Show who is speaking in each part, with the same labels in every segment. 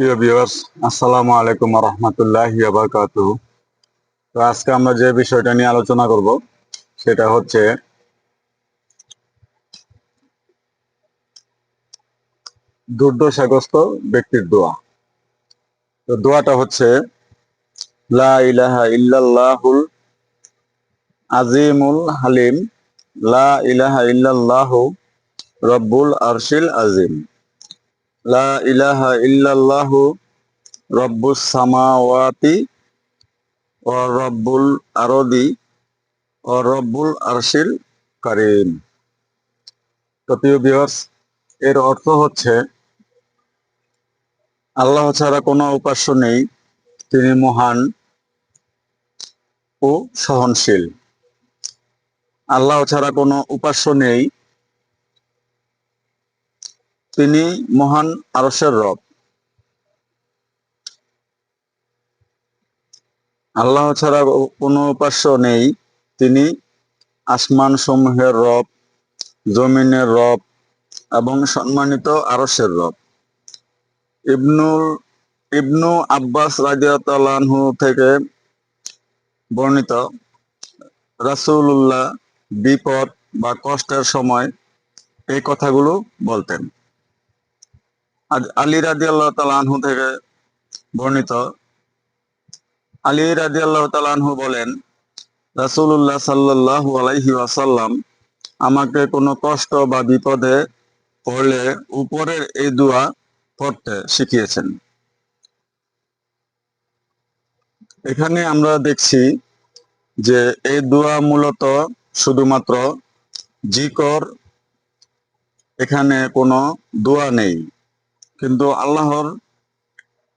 Speaker 1: প্রিয় ভিউয়ার্স, আসসালামু আলাইকুম ওয়া রাহমাতুল্লাহি ওয়া বারাকাতুহু। তো আজকে আমরা যে বিষয়টা নিয়ে আলোচনা করব সেটা হচ্ছে দুর্দশাগ্রস্ত ব্যক্তির দোয়া। তো দোয়াটা হচ্ছে লা ইলাহা ইল্লাল্লাহুল আজিমুল হালিম, লা ইলাহা ইল্লাল্লাহু রব্বুল আরশিল আজিম, লা ইলাহা ইল্লাল্লাহু রব্বুস সামাওয়াতি ওয়া রব্বুল আরদি ওয়া রব্বুল আরশিল কারীম। তো প্রিয় ভিউয়ার্স, এর অর্থ হচ্ছে আল্লাহ ছাড়া কোনো উপাস্য নেই, তিনি মহান ও সহনশীল। আল্লাহ ছাড়া কোনো উপাস্য নেই, তিনি মহান আরশের রব। আল্লাহ ছাড়া কোনো উপাস্য নেই, তিনি আসমান সমূহের রব, জমিনের রব এবং সম্মানিত আরশের রব। ইবনু আব্বাস রাদিয়াল্লাহু আনহু থেকে বর্ণিত, রাসূলুল্লাহ বিপদ বা কষ্টের সময় এই কথাগুলো বলতেন। আলী রাদিয়াল্লাহু তাআলা আনহু থেকে বর্ণিত, আলী রাদিয়াল্লাহু তাআলা আনহু বলেন, রাসূলুল্লাহ সাল্লাল্লাহু আলাইহি ওয়াসাল্লাম আমাকে কোনো কষ্ট বা বিপদে পড়লে উপরের এই দোয়া পড়তে শিখিয়েছেন। এখানে আমরা দেখছি যে এই দোয়া মূলত শুধুমাত্র জিকর, এখানে কোনো দোয়া নেই, কিন্তু আল্লাহর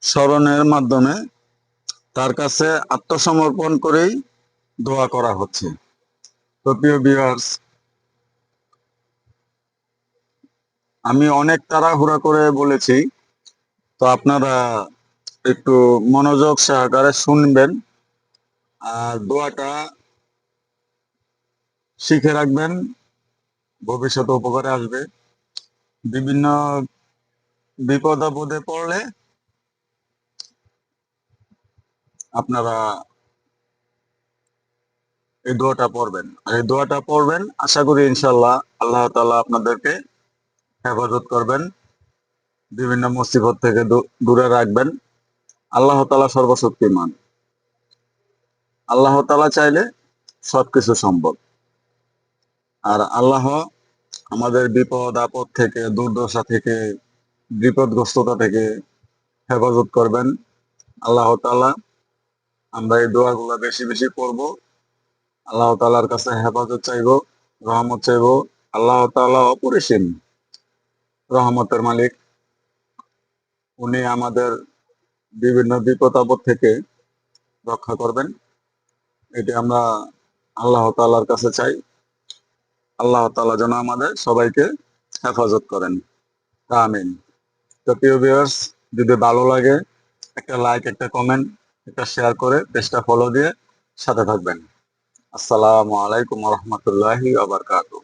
Speaker 1: স্মরণের মাধ্যমে তার কাছে আত্মসমর্পণ করেই দোয়া করা হচ্ছে। তো প্রিয় ভিউয়ার্স, আমি অনেক তাড়াহুড়া করে বলেছি, তো আপনারা একটু মনোযোগ সহকারে শুনবেন আর দোয়াটা শিখে রাখবেন, ভবিষ্যতে উপকারে আসবে। বিভিন্ন বিপদ আপদে পড়লে আপনারা এই দোয়াটা পড়বেন, আর এই দোয়াটা পড়বেন, আশা করি ইনশাল্লাহ আল্লাহ তাআলা আপনাদেরকে হেফাজত করবেন, বিভিন্ন মুসিবত থেকে দূরে রাখবেন। আল্লাহ তাআলা সর্বশক্তিমান, আল্লাহ তাআলা চাইলে সবকিছু সম্ভব। আর আল্লাহ আমাদের বিপদ আপদ থেকে, দুর্দশা থেকে, বিপদগ্রস্ততা থেকে হেফাজত করবেন। আল্লাহ তাআলা, আমরা এই দোয়াগুলো বেশি বেশি করব, আল্লাহ তাআলার কাছে হেফাজত চাইব, রহমত চাইব। আল্লাহ তাআলা অপরিসীম রহমতের মালিক, উনি আমাদের বিভিন্ন বিপদ আপদ থেকে রক্ষা করবেন। এটি আমরা আল্লাহ তাআলার কাছে চাই। আল্লাহ তাআলা যেন আমাদের সবাইকে হেফাজত করেন, আমিন। তো প্রিয় ভিউয়ার্স, যদি ভালো লাগে একটা লাইক, একটা কমেন্ট, একটা শেয়ার করে পেজটা ফলো দিয়ে সাথে থাকবেন। আসসালামু আলাইকুম ওয়া রাহমাতুল্লাহি ওয়া বারাকাতুহু।